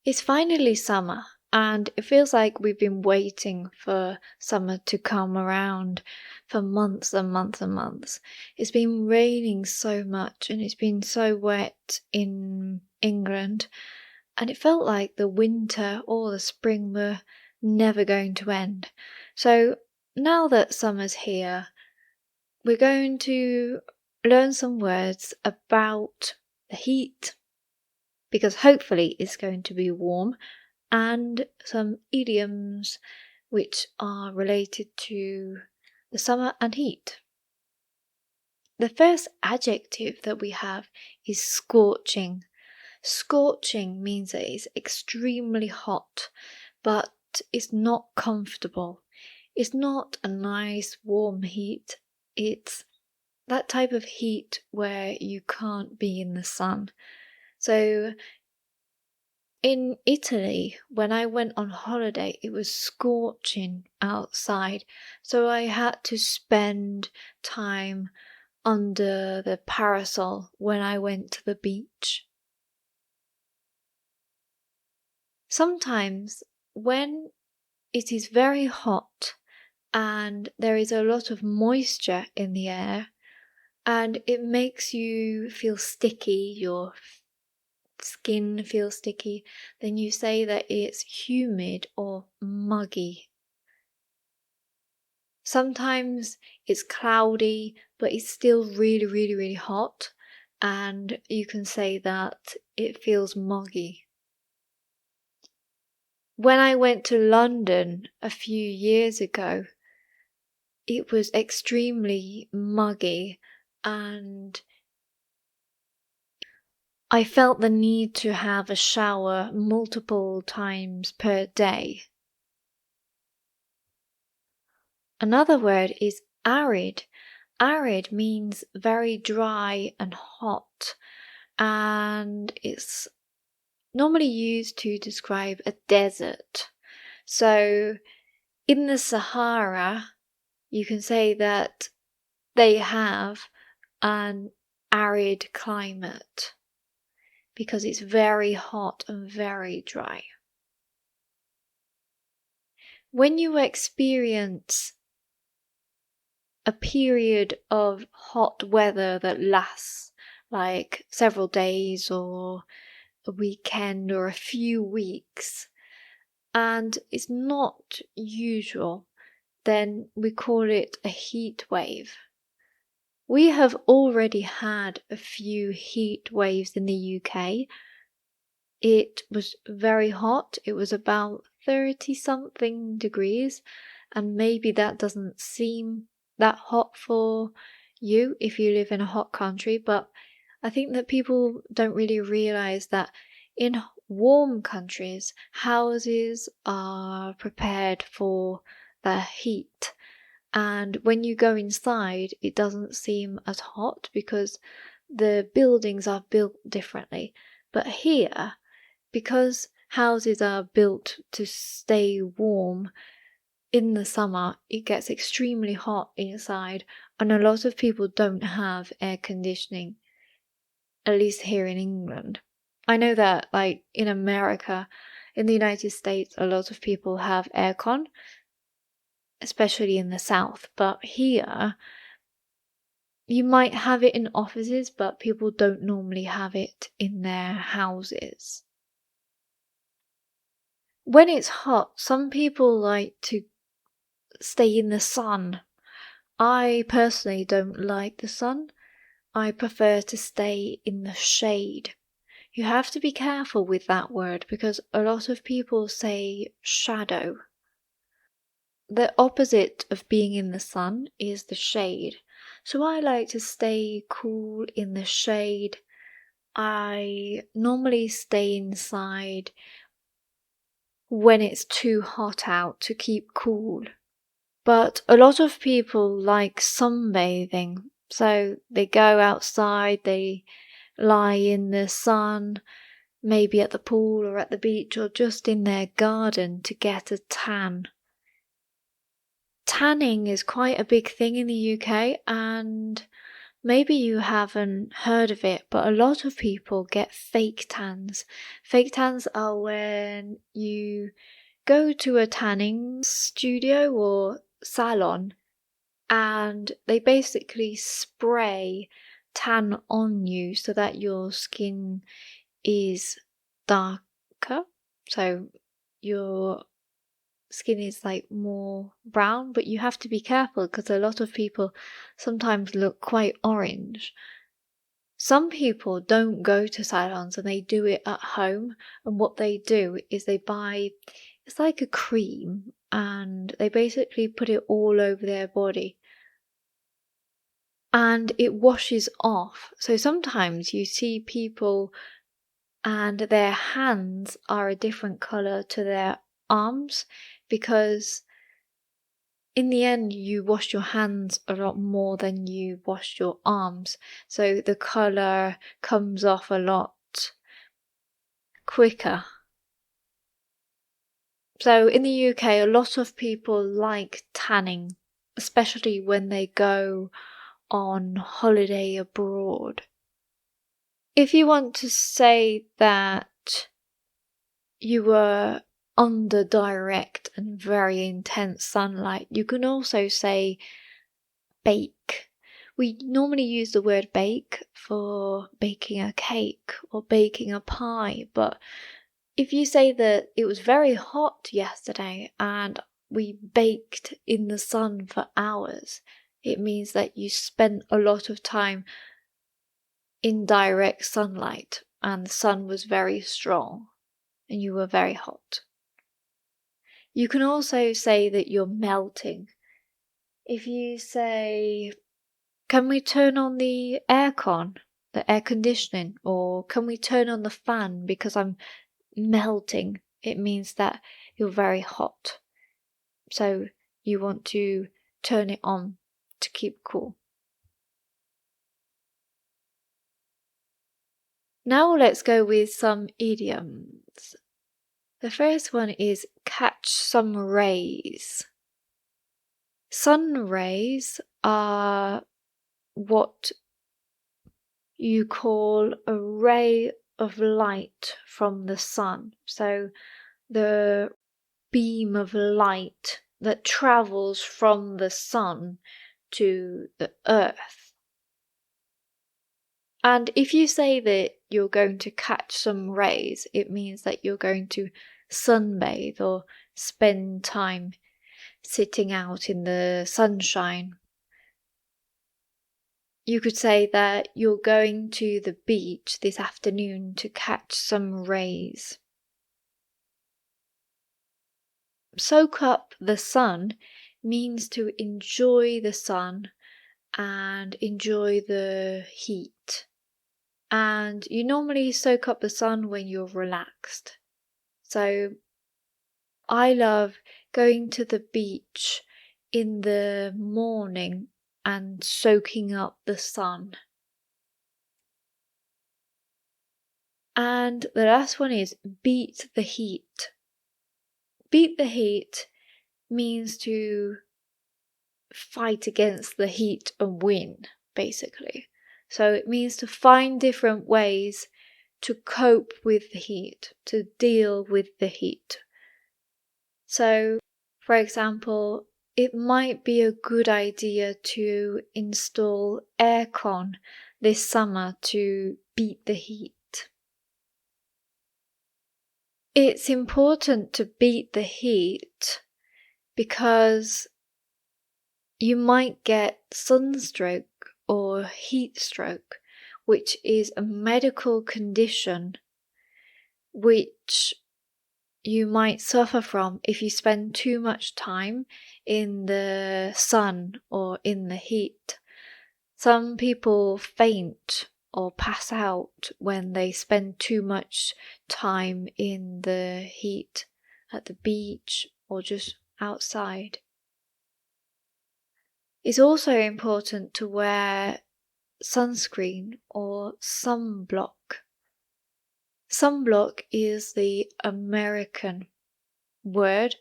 It's finally summer, and it feels like we've been waiting for summer to come around for months and months and months. It's been raining so much, and it's been so wet in England, and it felt like the winter or the spring were never going to end. So now that summer's here, we're going to learn some words about the heat, because hopefully it's going to be warm, and some idioms which are related to the summer and heat. The first adjective that we have is scorching. Scorching means that it's extremely hot, but it's not comfortable. It's not a nice warm heat. It's that type of heat where you can't be in the sun. So in Italy, when I went on holiday, it was scorching outside, so I had to spend time under the parasol when I went to the beach. Sometimes, when it is very hot and there is a lot of moisture in the air, and it makes you feel sticky, your skin feels sticky, then you say that it's humid or muggy. Sometimes it's cloudy, but it's still really, really, really hot, and you can say that it feels muggy. When I went to London a few years ago, it was extremely muggy, and I felt the need to have a shower multiple times per day. Another word is arid. Arid means very dry and hot, and it's normally used to describe a desert. So in the Sahara, you can say that they have an arid climate because it's very hot and very dry. When you experience a period of hot weather that lasts like several days or a weekend or a few weeks, and it's not usual, then we call it a heat wave. We have already had a few heat waves in the UK. It was very hot. It was about 30 something degrees, and maybe that doesn't seem that hot for you if you live in a hot country, but I think that people don't really realize that in warm countries, houses are prepared for the heat, and when you go inside, it doesn't seem as hot because the buildings are built differently. But here, because houses are built to stay warm, in the summer it gets extremely hot inside, and a lot of people don't have air conditioning, at least here in England. I know that like in America, in the United States, a lot of people have aircon, especially in the south, but here you might have it in offices, but people don't normally have it in their houses. When it's hot, some people like to stay in the sun. I personally don't like the sun. I prefer to stay in the shade. You have to be careful with that word because a lot of people say shadow. The opposite of being in the sun is the shade. So I like to stay cool in the shade. I normally stay inside when it's too hot out to keep cool. But a lot of people like sunbathing. So they go outside, they lie in the sun, maybe at the pool or at the beach or just in their garden to get a tan. Tanning is quite a big thing in the UK, and Maybe you haven't heard of it, but a lot of people get fake tans. Fake tans are when you go to a tanning studio or salon and they basically spray tan on you so that your skin is darker. So your skin is like more brown, but you have to be careful because a lot of people sometimes look quite orange. Some people don't go to salons and they do it at home, and what they do is they buy, it's like a cream, and they basically put it all over their body and it washes off. So sometimes you see people and their hands are a different color to their arms because in the end you wash your hands a lot more than you wash your arms, so the color comes off a lot quicker. So in the UK, a lot of people like tanning, especially when they go on holiday abroad. If you want to say that you were under direct and very intense sunlight, you can also say bake. We normally use the word bake for baking a cake or baking a pie, but if you say that it was very hot yesterday and we baked in the sun for hours, it means that you spent a lot of time in direct sunlight and the sun was very strong and you were very hot. You can also say that you're melting. If you say, can we turn on the aircon, the air conditioning, or can we turn on the fan because I'm melting, it means that you're very hot. So you want to turn it on to keep cool. Now let's go with some idioms. The first one is catch some rays. Sun rays are what you call a ray of light from the sun. So the beam of light that travels from the sun to the earth. And if you say that you're going to catch some rays, it means that you're going to sunbathe or spend time sitting out in the sunshine. You could say that you're going to the beach this afternoon to catch some rays. Soak up the sun means to enjoy the sun and enjoy the heat. And you normally soak up the sun when you're relaxed. So I love going to the beach in the morning and soaking up the sun. And the last one is beat the heat. Beat the heat means to fight against the heat and win, basically. So it means to find different ways to cope with the heat, to deal with the heat. So, for example, it might be a good idea to install aircon this summer to beat the heat. It's important to beat the heat because you might get sunstroke or heat stroke, which is a medical condition which you might suffer from if you spend too much time in the sun or in the heat. Some people faint or pass out when they spend too much time in the heat at the beach or just outside. It's also important to wear sunscreen or sunblock. Sunblock is the American word,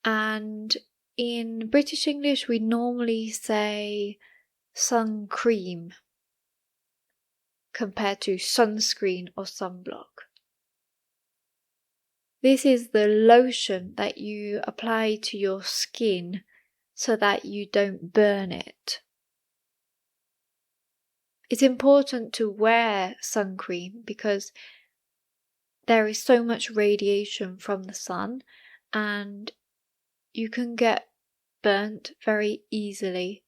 and in British English we normally say sun cream compared to sunscreen or sunblock. This is the lotion that you apply to your skin so that you don't burn it. It's important to wear sun cream because there is so much radiation from the sun and you can get burnt very easily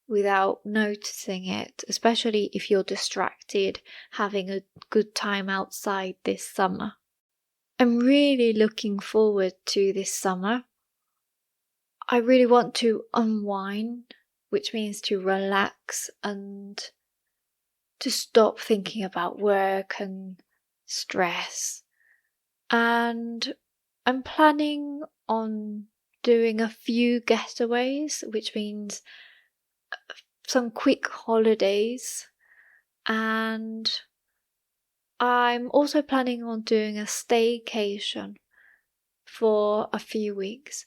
without noticing it, especially if you're distracted having a good time outside this summer. I'm really looking forward to this summer. I really want to unwind, which means to relax and to stop thinking about work and stress. And I'm planning on doing a few getaways, which means some quick holidays. And I'm also planning on doing a staycation for a few weeks.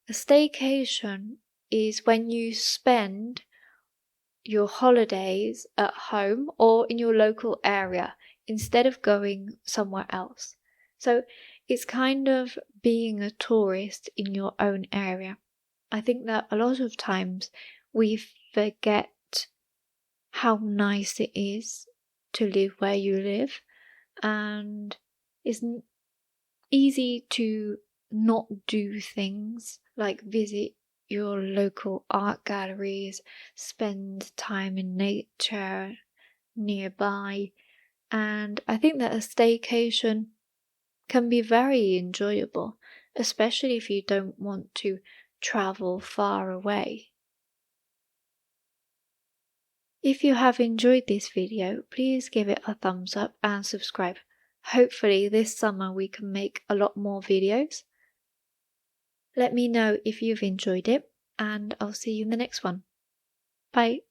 A staycation is when you spend your holidays at home or in your local area instead of going somewhere else. So it's kind of being a tourist in your own area. I think that a lot of times we forget how nice it is to live where you live, and it's easy to not do things like visit your local art galleries, spend time in nature nearby, and I think that a staycation can be very enjoyable, especially if you don't want to travel far away. If you have enjoyed this video, please give it a thumbs up and subscribe. Hopefully this summer we can make a lot more videos. Let me know if you've enjoyed it, and I'll see you in the next one. Bye.